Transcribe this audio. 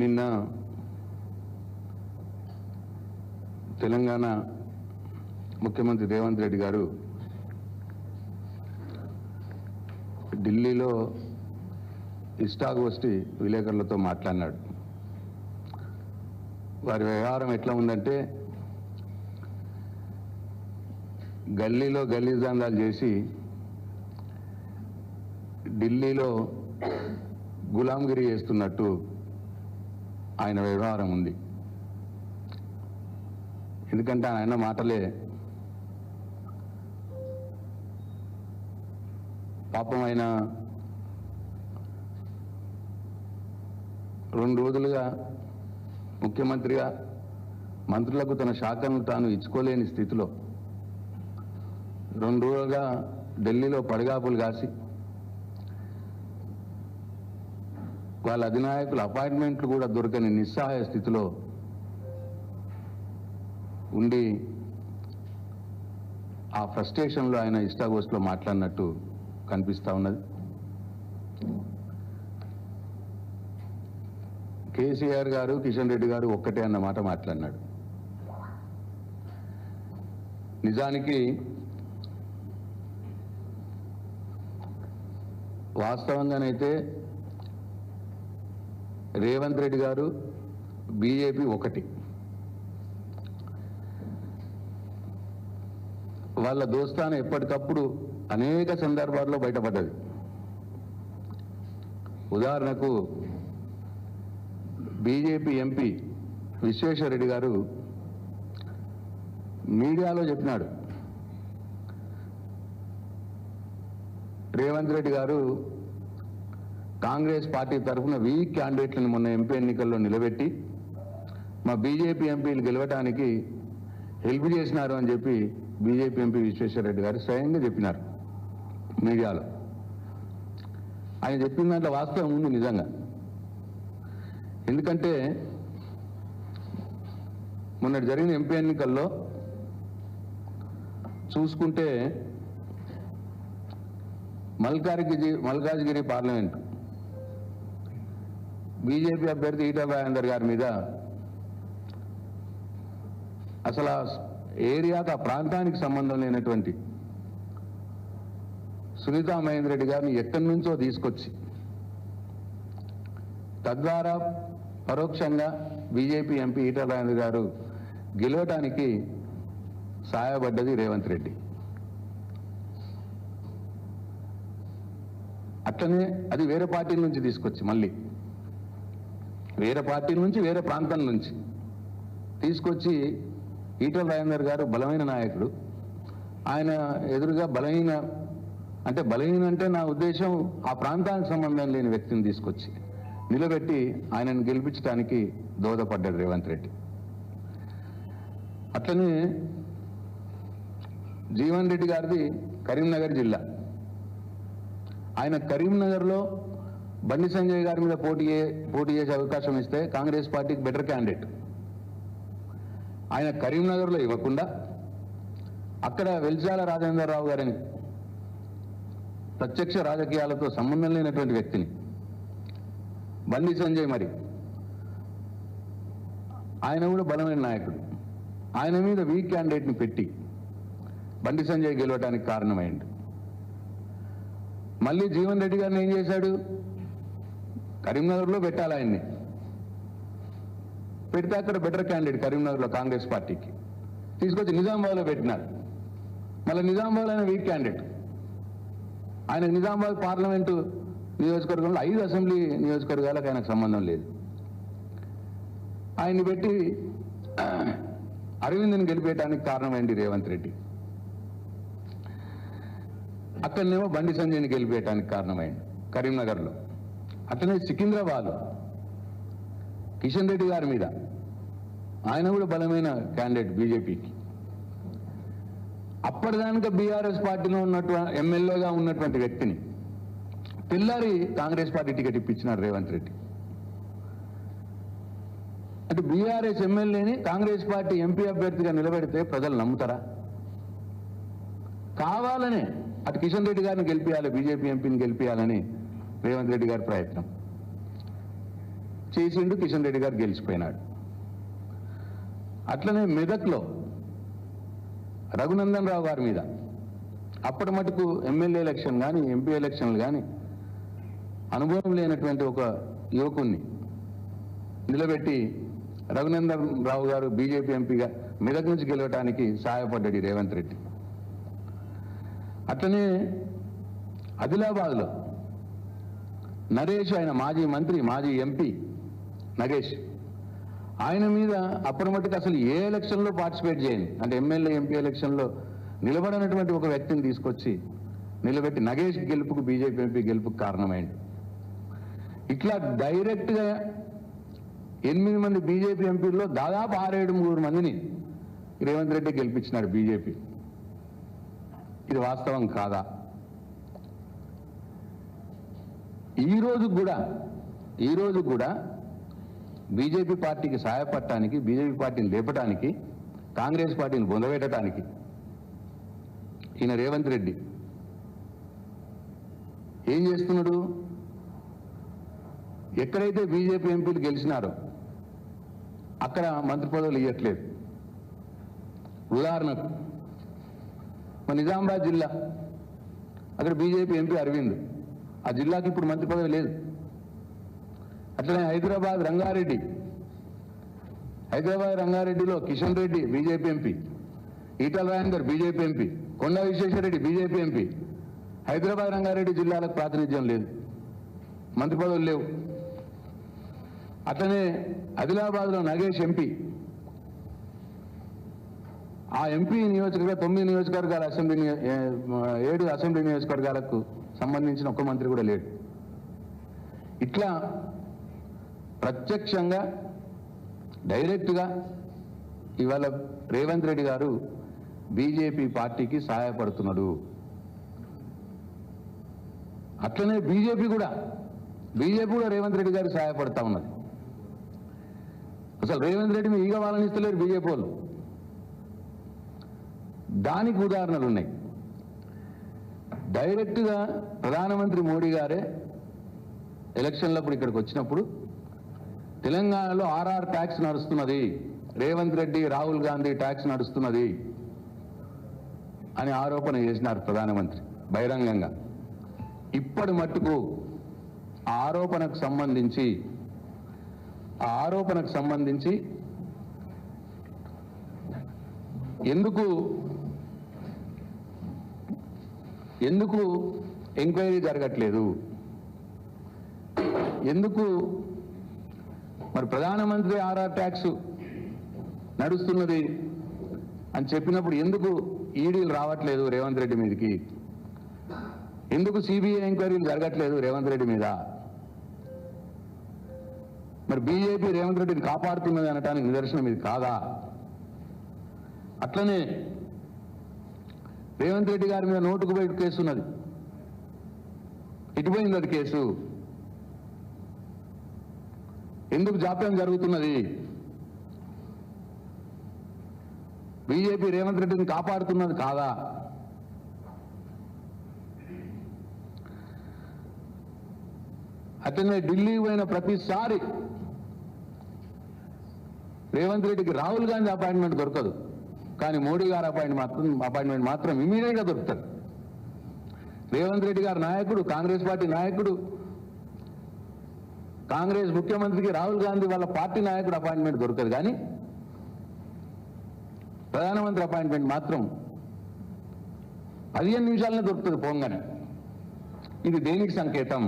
నిన్న తెలంగాణ ముఖ్యమంత్రి రేవంత్ రెడ్డి గారు ఢిల్లీలో ఇష్టాగోష్ఠి విలేకరులతో మాట్లాడినాడు. వారి వ్యవహారం ఎట్లా ఉందంటే, గల్లీలో గల్లీజాందాలు చేసి ఢిల్లీలో గులాంగిరి చేస్తున్నట్టు ఆయన వ్యవహారం ఉంది. ఎందుకంటే ఆయన మాటలే పాపం ఆయన 2 రోజులుగా ముఖ్యమంత్రిగా మంత్రులకు తన శాఖను తాను ఇచ్చుకోలేని స్థితిలో 2 రోజులుగా ఢిల్లీలో పడిగాపులు కాసి వాళ్ళ అధినాయకుల అపాయింట్మెంట్లు కూడా దొరకని నిస్సహాయ స్థితిలో ఉండి ఆ ఫ్రస్ట్రేషన్లో ఆయన ఇష్టాగోష్ఠిలో మాట్లాడినట్టు కనిపిస్తూ ఉన్నది. కేసీఆర్ గారు, కిషన్ రెడ్డి గారు ఒక్కటే అన్న మాట మాట్లాడినాడు. నిజానికి వాస్తవంగానైతే రేవంత్ రెడ్డి గారు, బీజేపీ ఒకటి. వాళ్ళ దోస్తాను ఎప్పటికప్పుడు అనేక సందర్భాల్లో బయటపడ్డది. ఉదాహరణకు బీజేపీ ఎంపీ విశ్వేశ్వరరెడ్డి గారు మీడియాలో చెప్పినాడు, రేవంత్ రెడ్డి గారు కాంగ్రెస్ పార్టీ తరఫున వీక్ క్యాండిడేట్లను మొన్న ఎంపీ ఎన్నికల్లో నిలబెట్టి మా బీజేపీ ఎంపీలు గెలవటానికి హెల్ప్ చేసినారు అని చెప్పి బీజేపీ ఎంపీ విశ్వేశ్వరరెడ్డి గారు స్వయంగా చెప్పినారు మీడియాలో. ఆయన చెప్పిన దాంట్లో వాస్తవం ఉంది నిజంగా. ఎందుకంటే మొన్న జరిగిన ఎంపీ ఎన్నికల్లో చూసుకుంటే మల్కాజ్గిరి పార్లమెంటు బీజేపీ అభ్యర్థి ఈటల రాజేందర్ గారి మీద అసలు ఆ ఏరియాకు, ఆ ప్రాంతానికి సంబంధం లేనటువంటి సునీతా మహేందర్ రెడ్డి గారిని ఎక్కడి నుంచో తీసుకొచ్చి తద్వారా పరోక్షంగా బీజేపీ ఎంపీ ఈటల రాజేందర్ గారు గెలవటానికి సహాయపడ్డది రేవంత్ రెడ్డి. అట్లనే అది వేరే పార్టీల నుంచి తీసుకొచ్చి, మళ్ళీ వేరే పార్టీల నుంచి, వేరే ప్రాంతం నుంచి తీసుకొచ్చి ఈటల రాజేందర్ గారు బలమైన నాయకుడు, ఆయన ఎదురుగా బలహీన అంటే నా ఉద్దేశం ఆ ప్రాంతానికి సంబంధం లేని వ్యక్తిని తీసుకొచ్చి నిలబెట్టి ఆయనను గెలిపించడానికి దోహదపడ్డాడు రేవంత్ రెడ్డి. అట్లనే జీవన్ రెడ్డి గారిది కరీంనగర్ జిల్లా. ఆయన కరీంనగర్లో బండి సంజయ్ గారి మీద పోటీ చేసే అవకాశం ఇస్తే కాంగ్రెస్ పార్టీకి బెటర్ క్యాండిడేట్. ఆయన కరీంనగర్లో ఇవ్వకుండా అక్కడ వెల్చాల రాజేంద్రరావు గారిని, ప్రత్యక్ష రాజకీయాలతో సంబంధం లేనటువంటి వ్యక్తిని, బండి సంజయ్, మరి ఆయన కూడా బలమైన నాయకుడు, ఆయన మీద వీక్ క్యాండిడేట్ని పెట్టి బండి సంజయ్ గెలవడానికి కారణమైంది. మళ్ళీ జీవన్ రెడ్డి గారిని ఏం చేశాడు, కరీంనగర్లో పెట్టాలి ఆయన్ని, పెడితే అక్కడ బెటర్ క్యాండిడేట్ కరీంనగర్లో కాంగ్రెస్ పార్టీకి తీసుకొచ్చి నిజామాబాద్లో పెట్టినారు. మళ్ళీ నిజామాబాద్ ఆయన వీక్ క్యాండిడేట్. ఆయన నిజామాబాద్ పార్లమెంటు నియోజకవర్గంలో 5 అసెంబ్లీ నియోజకవర్గాలకు ఆయనకు సంబంధం లేదు. ఆయన్ని పెట్టి అరవింద్ని గెలిపేయడానికి కారణమైంది రేవంత్ రెడ్డి. అక్కడనేమో బండి సంజయ్ని గెలిపేయడానికి కారణమైంది కరీంనగర్లో. అట్లనే సికింద్రాబాద్ కిషన్ రెడ్డి గారి మీద, ఆయన కూడా బలమైన క్యాండిడేట్ బీజేపీకి. అప్పటిదానిక బీఆర్ఎస్ పార్టీలో ఉన్నటువంటి ఎమ్మెల్యేగా ఉన్నటువంటి వ్యక్తిని తెల్లారి కాంగ్రెస్ పార్టీ టికెట్ ఇప్పించినారు రేవంత్ రెడ్డి. అంటే బీఆర్ఎస్ ఎమ్మెల్యేని కాంగ్రెస్ పార్టీ ఎంపీ అభ్యర్థిగా నిలబెడితే ప్రజలు నమ్ముతారా? కావాలనే అటు కిషన్ రెడ్డి గారిని గెలిపించాలి, బీజేపీ ఎంపీని గెలిపించాలని రేవంత్ రెడ్డి గారి ప్రయత్నం. చేసిండు, కిషన్ రెడ్డి గారు గెలిచిపోయినాడు. అట్లనే మెదక్లో రఘునందన్ రావు గారి మీద అప్పటి మటుకు ఎమ్మెల్యే ఎలక్షన్ కానీ ఎంపీ ఎలక్షన్లు కానీ అనుభవం లేనటువంటి ఒక యువకుణ్ణి నిలబెట్టి రఘునందన్ రావు గారు బీజేపీ ఎంపీగా మెదక్ నుంచి గెలవటానికి సహాయపడ్డాడు రేవంత్ రెడ్డి. అట్లనే ఆదిలాబాద్లో నరేష్, ఆయన మాజీ మంత్రి, మాజీ ఎంపీ నగేష్, ఆయన మీద అప్పటి మటుకు అసలు ఏ ఎలక్షన్లో పార్టిసిపేట్ చేయని, అంటే ఎమ్మెల్యే ఎంపీ ఎలక్షన్లో నిలబడినటువంటి ఒక వ్యక్తిని తీసుకొచ్చి నిలబెట్టి నగేష్ గెలుపుకు, బీజేపీ ఎంపీ గెలుపుకు కారణమైంది. ఇట్లా డైరెక్ట్గా 8 మంది బీజేపీ ఎంపీల్లో దాదాపు 6-7 మందిని రేవంత్ రెడ్డి గెలిపించినాడు బీజేపీ. ఇది వాస్తవం కాదా? ఈ రోజు కూడా బీజేపీ పార్టీకి సహాయపడటానికి, బీజేపీ పార్టీని లేపటానికి, కాంగ్రెస్ పార్టీని బొందబెట్టడానికి ఈయన రేవంత్ రెడ్డి ఏం చేస్తున్నాడు? ఎక్కడైతే బీజేపీ ఎంపీలు గెలిచినారో అక్కడ మంత్రి పదవులు ఇవ్వట్లేదు. ఉదాహరణకు మన నిజామాబాద్ జిల్లా, అక్కడ బీజేపీ ఎంపీ అరవింద్, ఆ జిల్లాకి ఇప్పుడు మంత్రి పదవి లేదు. అట్లనే హైదరాబాద్ రంగారెడ్డిలో Kishan Reddy BJP MP, Etela Rajender BJP MP, Konda Vishweshwar Reddy BJP MP. Hyderabad Rangareddy జిల్లాలకు ప్రాతినిధ్యం లేదు, మంత్రి పదవులు లేవు. అట్లనే ఆదిలాబాద్లో నగేష్ ఎంపీ, ఆ ఎంపీ నియోజకవర్గ 9 నియోజకవర్గాల 7 అసెంబ్లీ నియోజకవర్గాలకు సంబంధించిన ఒక్క మంత్రి కూడా లేడు. ఇట్లా ప్రత్యక్షంగా డైరెక్ట్గా ఇవాళ రేవంత్ రెడ్డి గారు బీజేపీ పార్టీకి సహాయపడుతున్నాడు. అట్లనే బీజేపీ కూడా రేవంత్ రెడ్డి గారికి సహాయపడతా ఉన్నది. అసలు రేవంత్ రెడ్డిని ఈగ వాళ్ళని ఇస్తలేరు బీజేపీ వాళ్ళు. దానికి ఉదాహరణలు ఉన్నాయి. డైరెక్ట్గా ప్రధానమంత్రి మోడీ గారే ఎలక్షన్లప్పుడు ఇక్కడికి వచ్చినప్పుడు తెలంగాణలో RR ట్యాక్స్ నడుస్తున్నది, రేవంత్ రెడ్డి, రాహుల్ గాంధీ ట్యాక్స్ నడుస్తున్నది అని ఆరోపణ చేసినారు ప్రధానమంత్రి బహిరంగంగా. ఇప్పటి మట్టుకు ఆ ఆరోపణకు సంబంధించి ఎందుకు ఎంక్వైరీ జరగట్లేదు? ఎందుకు మరి ప్రధానమంత్రి RR ట్యాక్స్ నడుస్తున్నది అని చెప్పినప్పుడు ఎందుకు ఈడీలు రావట్లేదు రేవంత్ రెడ్డి మీదకి? ఎందుకు సిబిఐ ఎంక్వైరీలు జరగట్లేదు రేవంత్ రెడ్డి మీద? మరి బీజేపీ రేవంత్ రెడ్డిని కాపాడుతున్నది అనటానికి నిదర్శనం ఇది కాదా? అట్లనే రేవంత్ రెడ్డి గారి మీద నోటుకు బయట కేసు ఉన్నది, ఇటుపోయింది అది కేసు. ఎందుకు జాప్యం జరుగుతున్నది? బీజేపీ రేవంత్ రెడ్డిని కాపాడుతున్నది కాదా? అతనే ఢిల్లీ పోయిన ప్రతిసారి రేవంత్ రెడ్డికి రాహుల్ గాంధీ అపాయింట్మెంట్ దొరకదు, కానీ మోడీ గారి అపాయింట్మెంట్ మాత్రం ఇమీడియట్గా దొరుకుతుంది. రేవంత్ రెడ్డి గారి నాయకుడు, కాంగ్రెస్ పార్టీ నాయకుడు, కాంగ్రెస్ ముఖ్యమంత్రికి రాహుల్ గాంధీ వాళ్ళ పార్టీ నాయకుడు అపాయింట్మెంట్ దొరకదు, కానీ ప్రధానమంత్రి అపాయింట్మెంట్ మాత్రం 15 నిమిషాలనే దొరుకుతుంది పోంగానే. ఇది దేనికి సంకేతం?